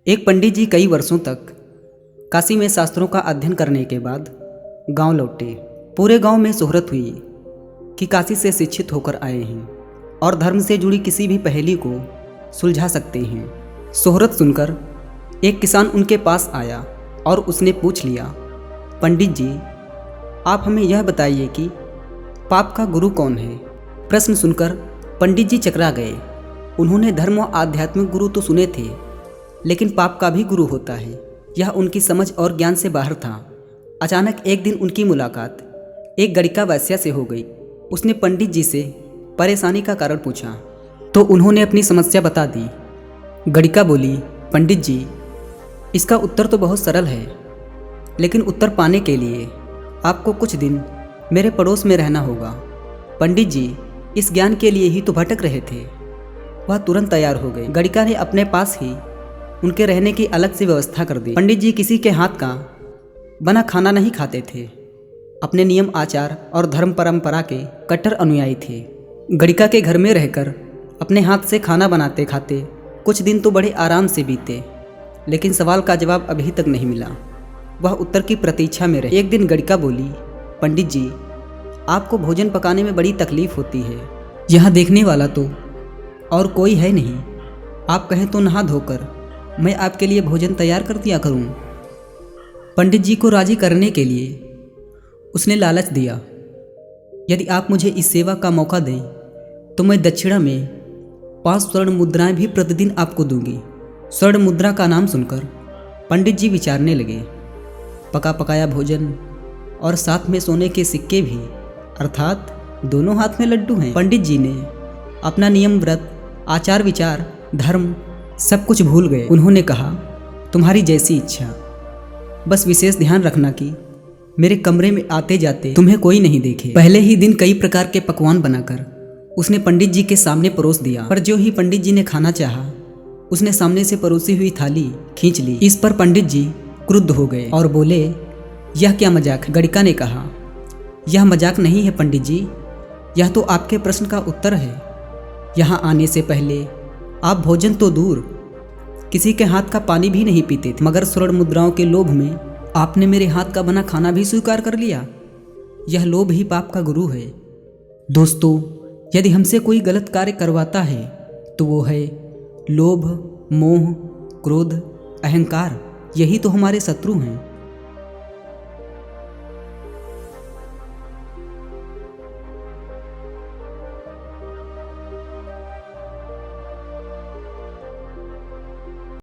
एक पंडित जी कई वर्षों तक काशी में शास्त्रों का अध्ययन करने के बाद गांव लौटे। पूरे गांव में शोहरत हुई कि काशी से शिक्षित होकर आए हैं और धर्म से जुड़ी किसी भी पहेली को सुलझा सकते हैं। शोहरत सुनकर एक किसान उनके पास आया और उसने पूछ लिया, पंडित जी, आप हमें यह बताइए कि पाप का गुरु कौन है। प्रश्न सुनकर पंडित जी चकरा गए। उन्होंने धर्म व आध्यात्मिक गुरु तो सुने थे, लेकिन पाप का भी गुरु होता है, यह उनकी समझ और ज्ञान से बाहर था। अचानक एक दिन उनकी मुलाकात एक गड़िका वैश्या से हो गई। उसने पंडित जी से परेशानी का कारण पूछा तो उन्होंने अपनी समस्या बता दी। गड़िका बोली, पंडित जी, इसका उत्तर तो बहुत सरल है, लेकिन उत्तर पाने के लिए आपको कुछ दिन मेरे पड़ोस में रहना होगा। पंडित जी इस ज्ञान के लिए ही तो भटक रहे थे। वह तुरंत तैयार हो गए। गड़िका ने अपने पास ही उनके रहने की अलग से व्यवस्था कर दी। पंडित जी किसी के हाथ का बना खाना नहीं खाते थे। अपने नियम आचार और धर्म परंपरा के कट्टर अनुयायी थे। गड़िका के घर में रहकर अपने हाथ से खाना बनाते खाते कुछ दिन तो बड़े आराम से बीते, लेकिन सवाल का जवाब अभी तक नहीं मिला। वह उत्तर की प्रतीक्षा में रहे। एक दिन गड़िका बोली, पंडित जी, आपको भोजन पकाने में बड़ी तकलीफ होती है। यहाँ देखने वाला तो और कोई है नहीं। आप कहें तो नहा धोकर मैं आपके लिए भोजन तैयार कर दिया करूं। पंडित जी को राजी करने के लिए उसने लालच दिया, यदि आप मुझे इस सेवा का मौका दें तो मैं दक्षिणा में 5 स्वर्ण मुद्राएं भी प्रतिदिन आपको दूंगी। स्वर्ण मुद्रा का नाम सुनकर पंडित जी विचारने लगे। पका पकाया भोजन और साथ में सोने के सिक्के भी, अर्थात दोनों हाथ में लड्डू हैं। पंडित जी ने अपना नियम, व्रत, आचार विचार, धर्म सब कुछ भूल गए। उन्होंने कहा, तुम्हारी जैसी इच्छा, बस विशेष ध्यान रखना कि मेरे कमरे में आते जाते तुम्हें कोई नहीं देखे। पहले ही दिन कई प्रकार के पकवान बनाकर उसने पंडित जी के सामने परोस दिया, पर जो ही पंडित जी ने खाना चाहा उसने सामने से परोसी हुई थाली खींच ली। इस पर पंडित जी क्रुद्ध हो गए और बोले, यह क्या मजाक है। गड़िका ने कहा, यह मजाक नहीं है पंडित जी, यह तो आपके प्रश्न का उत्तर है। यहाँ आने से पहले आप भोजन तो दूर किसी के हाथ का पानी भी नहीं पीते थे, मगर स्वर्ण मुद्राओं के लोभ में आपने मेरे हाथ का बना खाना भी स्वीकार कर लिया। यह लोभ ही पाप का गुरु है। दोस्तों, यदि हमसे कोई गलत कार्य करवाता है तो वो है लोभ, मोह, क्रोध, अहंकार। यही तो हमारे शत्रु हैं।